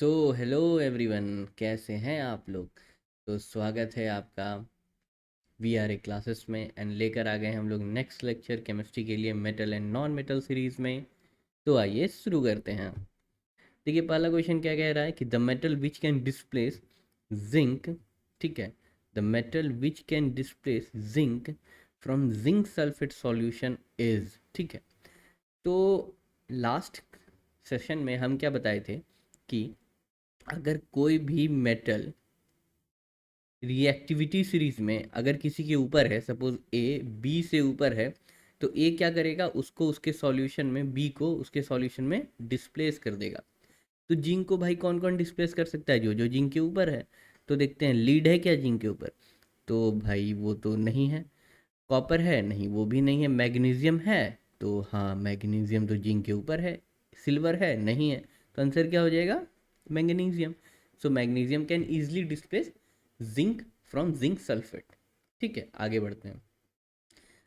So hello everyone, कैसे हैं आप लोग। तो स्वागत है आपका वी आर ए क्लासेस में एंड लेकर आ गए हम लोग नेक्स्ट लेक्चर केमिस्ट्री के लिए metal and non metal series में। तो आइए शुरू करते हैं। देखिए पहला क्वेश्चन क्या कह रहा है कि the metal which can displace zinc. ठीक है, the metal which can displace zinc from zinc sulphate solution is. ठीक है, तो लास्ट सेशन में हम क्या बताए थे कि अगर कोई भी मेटल रिएक्टिविटी सीरीज में अगर किसी के ऊपर है, सपोज ए बी से ऊपर है, तो ए क्या करेगा, उसको उसके सॉल्यूशन में, बी को उसके सॉल्यूशन में डिस्प्लेस कर देगा। तो जिंक को भाई कौन कौन डिस्प्लेस कर सकता है, जो जो जिंक के ऊपर है। तो देखते हैं लीड है क्या जिंक के ऊपर, तो भाई वो तो नहीं है। कॉपर है, नहीं वो भी नहीं है। मैग्नीशियम है, तो हाँ मैग्नीशियम तो जिंक के ऊपर है। सिल्वर है, नहीं है। तो आंसर क्या हो जाएगा, magnesium. So magnesium can easily displace zinc from zinc sulphate. ठीक है, आगे बढ़ते हैं।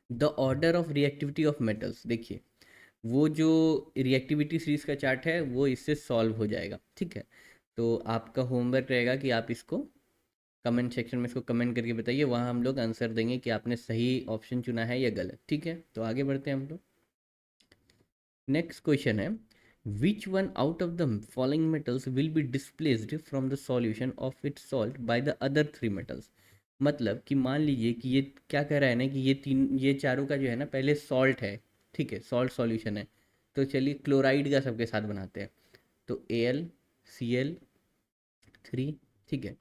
The order of reactivity of metals, देखिए वो जो रिएक्टिविटी सीरीज का चार्ट है वो इससे सॉल्व हो जाएगा। ठीक है, तो आपका होमवर्क रहेगा कि आप इसको कमेंट सेक्शन में इसको कमेंट करके बताइए, वहाँ हम लोग आंसर देंगे कि आपने सही ऑप्शन चुना है या गलत। ठीक है, तो आगे बढ़ते हैं हम लोग। नेक्स्ट क्वेश्चन है, which one out of the following metals will be displaced from the solution of its salt by the other three metals. मतलब कि मान लीजिए कि ये क्या कह रहा है ना कि ये चारों का जो है ना पहले सॉल्ट है। ठीक है, सॉल्ट सॉल्यूशन है। तो चलिए क्लोराइड का सबके साथ बनाते हैं। तो AlCl3। ठीक है,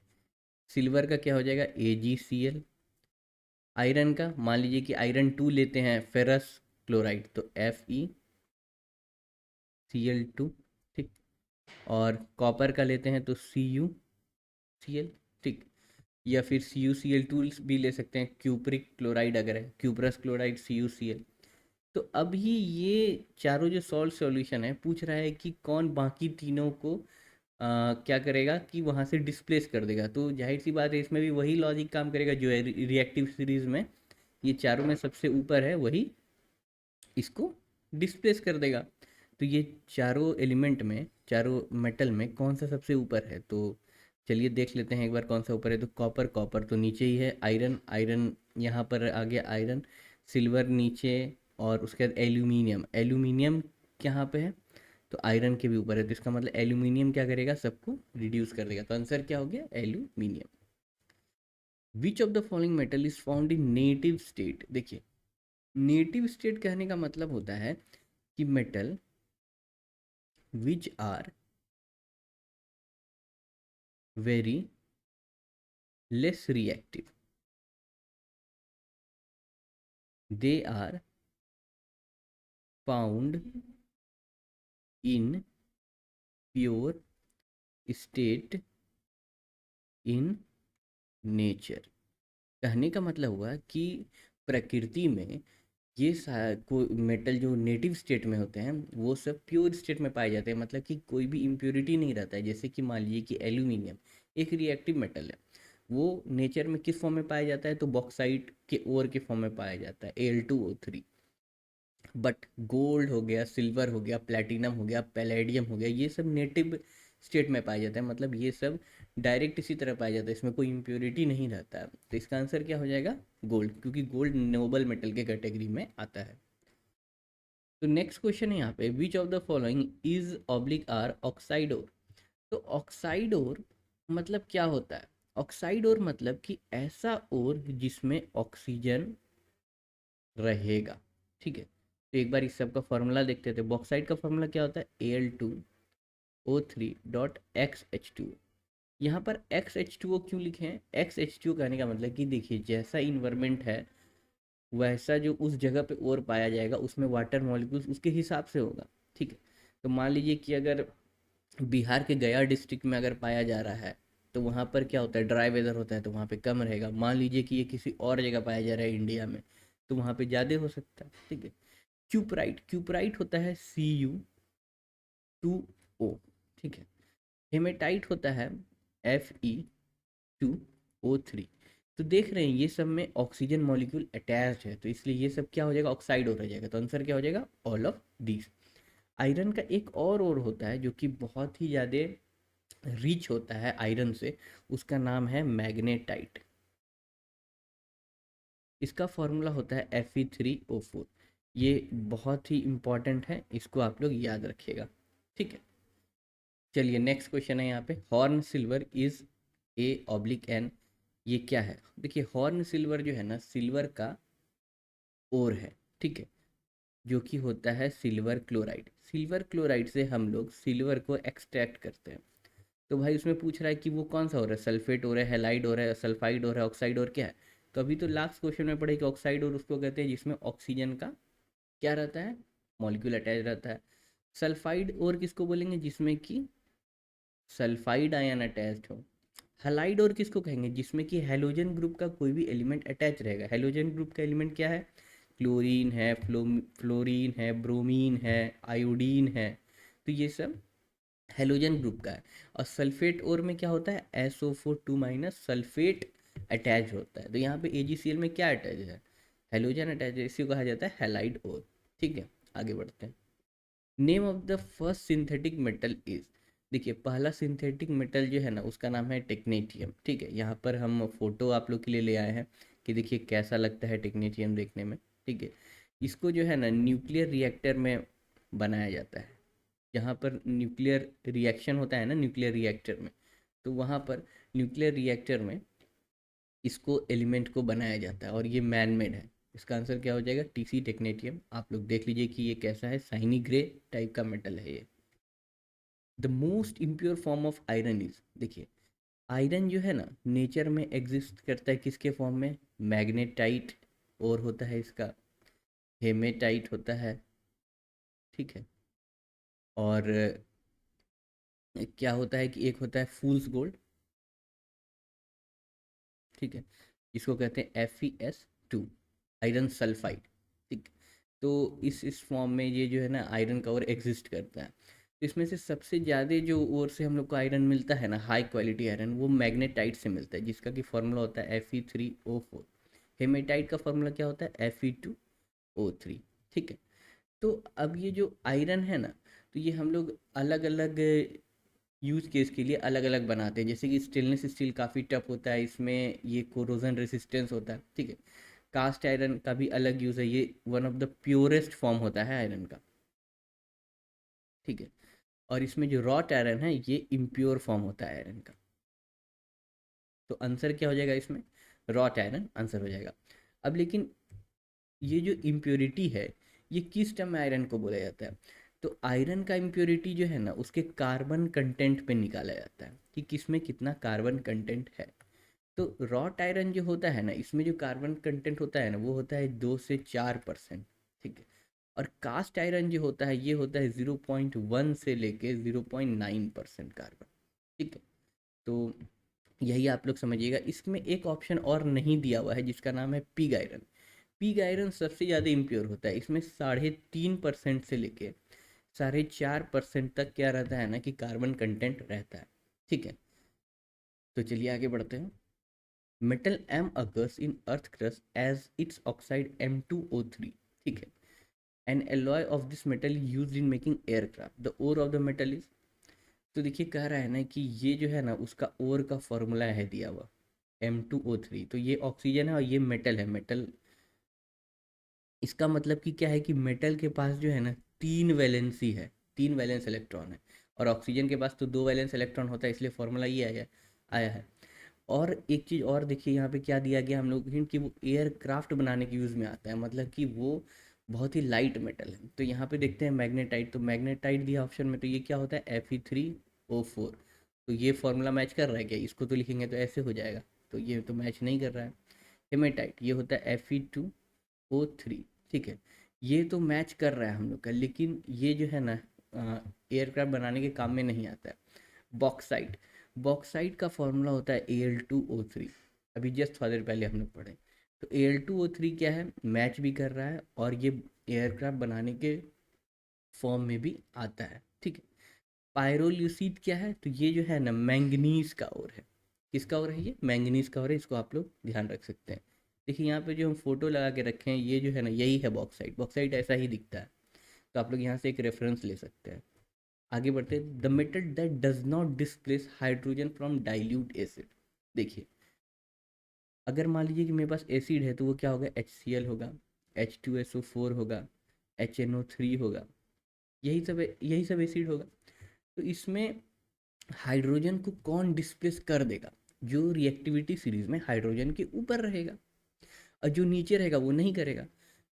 सिल्वर का क्या हो जाएगा, AgCl। आयरन का मान लीजिए कि आयरन 2 लेते हैं, फेरस क्लोराइड, तो FeCl2। ठीक, और कॉपर का लेते हैं तो CuCl। ठीक, या फिर CuCl2 भी ले सकते हैं, क्यूप्रिक क्लोराइड अगर है, क्यूप्रस क्लोराइड CuCl। तो अभी ये चारों जो सॉल्ट सॉल्यूशन है, पूछ रहा है कि कौन बाकी तीनों को क्या करेगा कि वहाँ से डिस्प्लेस कर देगा। तो जाहिर सी बात है इसमें भी वही लॉजिक काम करेगा जो है रिएक्टिव सीरीज में, ये चारों में सबसे ऊपर है वही इसको डिस्प्लेस कर देगा। तो ये चारों एलिमेंट में, चारों मेटल में कौन सा सबसे ऊपर है, तो चलिए देख लेते हैं एक बार कौन सा ऊपर है। तो कॉपर, कॉपर तो नीचे ही है। आयरन, आयरन यहाँ पर आ गया आयरन। सिल्वर नीचे, और उसके बाद एल्यूमिनियम, एल्यूमिनियम कहाँ पे है, तो आयरन के भी ऊपर है। तो इसका मतलब एल्यूमिनियम क्या करेगा, सबको रिड्यूस कर देगा। तो आंसर क्या हो गया, aluminium. Which of the following metal is found in native state. देखिए नेटिव स्टेट कहने का मतलब होता है कि metal which are very less reactive, they are found in pure state in nature. कहने का मतलब हुआ कि प्रकृति में ये कोई मेटल जो नेटिव स्टेट में होते हैं वो सब प्योर स्टेट में पाए जाते हैं, मतलब कि कोई भी इम्प्योरिटी नहीं रहता है। जैसे कि मान लीजिए कि एल्यूमिनियम एक रिएक्टिव मेटल है, वो नेचर में किस फॉर्म में पाया जाता है, तो बॉक्साइट के ओर के फॉर्म में पाया जाता है, Al2O3। बट गोल्ड हो गया, सिल्वर हो गया, प्लेटिनम हो गया, पैलेडियम हो गया, ये सब नेटिव स्टेट में पाया जाता है, मतलब ये सब डायरेक्ट इसी तरह पाया जाता है, इसमें कोई इम्प्योरिटी नहीं रहता है। तो इसका आंसर क्या हो जाएगा, गोल्ड, क्योंकि गोल्ड नोबल मेटल के कैटेगरी में आता है। तो नेक्स्ट क्वेश्चन है यहाँ पे, which of the following is oblique or oxide ore. तो ऑक्साइड ओर मतलब क्या होता है, ऑक्साइड ओर मतलब कि ऐसा ओर जिसमें ऑक्सीजन रहेगा। ठीक है, तो एक बार इस सब का फॉर्मूला देखते थे। बॉक्साइड का फॉर्मूला क्या होता है, Al2O3.XH2। यहाँ पर XH2O क्यों लिखे हैं, XH2O कहने का मतलब कि देखिए जैसा इन्वायरमेंट है वैसा जो उस जगह पे और पाया जाएगा, उसमें वाटर मॉलिक्यूल्स उसके हिसाब से होगा। ठीक है, तो मान लीजिए कि अगर बिहार के गया डिस्ट्रिक्ट में अगर पाया जा रहा है, तो वहाँ पर क्या होता है, ड्राई वेदर होता है, तो वहाँ पे कम रहेगा। मान लीजिए कि ये किसी और जगह पाया जा रहा है इंडिया में, तो वहाँ पे ज़्यादा हो सकता है। ठीक है, क्यूपराइट, क्यूपराइट होता है Cu2O। ठीक है, हेमेटाइट होता है Fe2O3। तो देख रहे हैं ये सब में ऑक्सीजन मॉलिक्यूल अटैच्ड है, तो इसलिए ये सब क्या हो जाएगा, ऑक्साइड हो जाएगा। तो आंसर क्या हो जाएगा, ऑल ऑफ दीज। आयरन का एक और होता है जो कि बहुत ही ज़्यादा रिच होता है आयरन से, उसका नाम है मैग्नेटाइट। इसका फॉर्मूला होता है Fe3O4। ये बहुत ही इम्पॉर्टेंट है, इसको आप लोग याद रखिएगा, ठीक है। चलिए नेक्स्ट क्वेश्चन है यहाँ पे, हॉर्न सिल्वर इज A/N, ये क्या है? देखिए हॉर्न सिल्वर जो है ना, सिल्वर का ओर है, ठीक है, जो कि होता है सिल्वर क्लोराइड। सिल्वर क्लोराइड से हम लोग सिल्वर को एक्सट्रैक्ट करते हैं। तो भाई उसमें पूछ रहा है कि वो कौन सा हो रहा है, सल्फेट हो रहा है, हेलाइड हो रहा है, सल्फाइड हो रहा है, ऑक्साइड और क्या है? तो अभी तो लास्ट क्वेश्चन में पढ़े कि ऑक्साइड और उसको कहते हैं जिसमें ऑक्सीजन का क्या रहता है, मॉलिक्यूल अटैच रहता है। सल्फाइड और किसको बोलेंगे, जिसमें कि सल्फाइड आयन अटैच्ड हो। हैलाइड और किसको कहेंगे, जिसमें कि हेलोजन ग्रुप का कोई भी एलिमेंट अटैच रहेगा। हेलोजन ग्रुप का एलिमेंट क्या है, क्लोरीन है, फ्लोरीन है, ब्रोमीन है, आयोडीन है, तो ये सब हेलोजन ग्रुप का है। और सल्फेट और में क्या होता है, SO4 माइनस सल्फेट अटैच होता है। तो यहाँ पे AgCl में क्या अटैच है, हेलोजन अटैच है, इसी को कहा जाता है हैलाइड और, ठीक है। आगे बढ़ते हैं। Name of the first synthetic metal is, देखिए पहला सिंथेटिक मेटल जो है ना उसका नाम है टेक्नेटियम, ठीक है। यहाँ पर हम फोटो आप लोग के लिए ले आए हैं कि देखिए कैसा लगता है टेक्नेटियम देखने में, ठीक है। इसको जो है ना न्यूक्लियर रिएक्टर में बनाया जाता है। जहाँ पर न्यूक्लियर रिएक्शन होता है ना, न्यूक्लियर रिएक्टर में, तो वहाँ पर न्यूक्लियर रिएक्टर में इसको एलिमेंट को बनाया जाता है और ये मैन मेड है। इसका आंसर क्या हो जाएगा, TC टेक्नेटियम। आप लोग देख लीजिए कि ये कैसा है, साइनी ग्रे टाइप का मेटल है ये। The most impure form of iron is, देखिए आयरन जो है ना नेचर में एग्जिस्ट करता है किसके फॉर्म में, मैग्नेटाइट और होता है इसका हेमेटाइट होता है, ठीक है। और क्या होता है कि एक होता है फूल्स गोल्ड, ठीक है, इसको कहते हैं FeS2, आयरन सल्फाइड, ठीक। तो इस फॉर्म में ये जो है ना आयरन का और एग्जिस्ट करता है। तो इसमें से सबसे ज़्यादा जो ओर से हम लोग को आयरन मिलता है ना, हाई क्वालिटी आयरन, वो मैग्नेटाइट से मिलता है, जिसका कि फॉर्मूला होता है Fe3O4। हेमेटाइट का फॉर्मूला क्या होता है, Fe2O3, ठीक है। तो अब ये जो आयरन है ना, तो ये हम लोग अलग अलग यूज केस के लिए अलग अलग बनाते हैं। जैसे कि स्टेनलेस स्टील काफ़ी टफ होता है, इसमें ये कोरोजन रेसिस्टेंस होता है, ठीक है। कास्ट आयरन का भी अलग यूज़ है, ये one of the purest form होता है आयरन का, ठीक है। और इसमें जो रॉट आयरन है ये इम्प्योर फॉर्म होता है आयरन का। तो आंसर क्या हो जाएगा इसमें, रॉट आयरन आंसर हो जाएगा। अब लेकिन ये जो इम्प्योरिटी है, ये किस टर्म में आयरन को बोला जाता है, तो आयरन का इम्प्योरिटी जो है ना उसके कार्बन कंटेंट पे निकाला जाता है कि किसमें कितना कार्बन कंटेंट है। तो रॉट आयरन जो होता है ना, इसमें जो कार्बन कंटेंट होता है ना वो होता है 2 से 4%, ठीक है। और कास्ट आयरन जो होता है ये होता है 0.1 से लेके 0.9% कार्बन, ठीक है। तो यही आप लोग समझिएगा। इसमें एक ऑप्शन और नहीं दिया हुआ है जिसका नाम है पिग आयरन। पिग आयरन सबसे ज़्यादा इम्प्योर होता है, इसमें 3.5% से लेके 4.5% तक क्या रहता है ना कि कार्बन कंटेंट रहता है, ठीक है। तो चलिए आगे बढ़ते हैं। Metal M occurs in earth crust as its oxide M2O3, ठीक है। An alloy of this metal used in making aircraft. The ore of the metal is, तो देखिए कह रहा है ना कि ये जो है ना उसका ओर का फॉर्मूला है दिया हुआ M2O3। तो ये ऑक्सीजन है और ये मेटल है, मेटल। इसका मतलब कि क्या है कि मेटल के पास जो है ना 3 वैलेंसी है, 3 वैलेंस इलेक्ट्रॉन है। और ऑक्सीजन के पास तो 2 वैलेंस इलेक्ट्रॉन होता है, इसलिए फॉर्मूला ये आया है। और एक चीज़ और देखिए यहाँ पे क्या दिया गया हम लोग हिंट, कि वो एयरक्राफ्ट बनाने के यूज़ में आता है, मतलब कि वो बहुत ही लाइट मेटल है। तो यहाँ पे देखते हैं मैग्नेटाइट, तो मैग्नेटाइट दिया ऑप्शन में, तो ये क्या होता है Fe3O4। तो ये फॉर्मूला मैच कर रहा है क्या, इसको तो लिखेंगे तो ऐसे हो जाएगा, तो ये तो मैच नहीं कर रहा है। हेमेटाइट ये होता है Fe2O3, ठीक है। ये तो मैच कर रहा है हम लोग का, लेकिन ये जो है ना एयरक्राफ्ट बनाने के काम में नहीं आता है। बॉक्साइट, बॉक्साइट का फॉर्मूला होता है Al2O3। अभी जस्ट थोड़ी देर पहले हम लोग पढ़े। तो Al2O3 क्या है, मैच भी कर रहा है और ये एयरक्राफ्ट बनाने के फॉर्म में भी आता है, ठीक है। पायरोल्यूसिड क्या है, तो ये जो है ना मैंगनीज का ओर है। किसका ओर है, ये मैंगनीज का ओर है, इसको आप लोग ध्यान रख सकते हैं। देखिए यहाँ पे जो हम फोटो लगा के रखे हैं ये जो है ना यही है बॉक्साइट। बॉक्साइट ऐसा ही दिखता है, तो आप लोग यहाँ से एक रेफरेंस ले सकते हैं। आगे बढ़ते हैं, the metal that does not displace hydrogen from dilute acid. देखिए, अगर मान लीजिए कि मेरे पास एसिड है तो वो क्या होगा, HCl होगा, H2SO4 होगा, HNO3 होगा, यही सब एसिड होगा। तो इसमें हाइड्रोजन को कौन डिस्प्लेस कर देगा, जो रिएक्टिविटी सीरीज में हाइड्रोजन के ऊपर रहेगा, और जो नीचे रहेगा वो नहीं करेगा।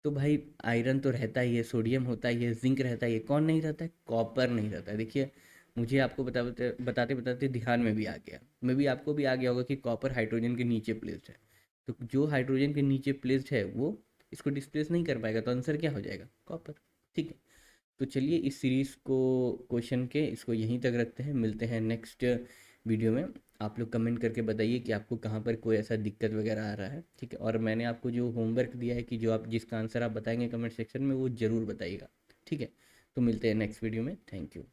तो भाई आयरन तो रहता ही है, सोडियम होता ही है, जिंक रहता ही है, कौन नहीं रहता है, कॉपर नहीं रहता है। देखिए, मुझे आपको बताते बताते ध्यान में भी आ गया, मैं भी आपको भी आ गया होगा कि कॉपर हाइड्रोजन के नीचे प्लेस्ड है। तो जो हाइड्रोजन के नीचे प्लेस्ड है वो इसको डिस्प्लेस नहीं कर पाएगा, तो आंसर क्या हो जाएगा, कॉपर। ठीक है, तो चलिए इस सीरीज़ को, क्वेश्चन के, इसको यहीं तक रखते हैं, मिलते हैं नेक्स्ट वीडियो में। आप लोग कमेंट करके बताइए कि आपको कहाँ पर कोई ऐसा दिक्कत वगैरह आ रहा है, ठीक है। और मैंने आपको जो होमवर्क दिया है कि जो आप जिसका आंसर आप बताएंगे कमेंट सेक्शन में, वो ज़रूर बताइएगा, ठीक है। तो मिलते हैं नेक्स्ट वीडियो में, थैंक यू।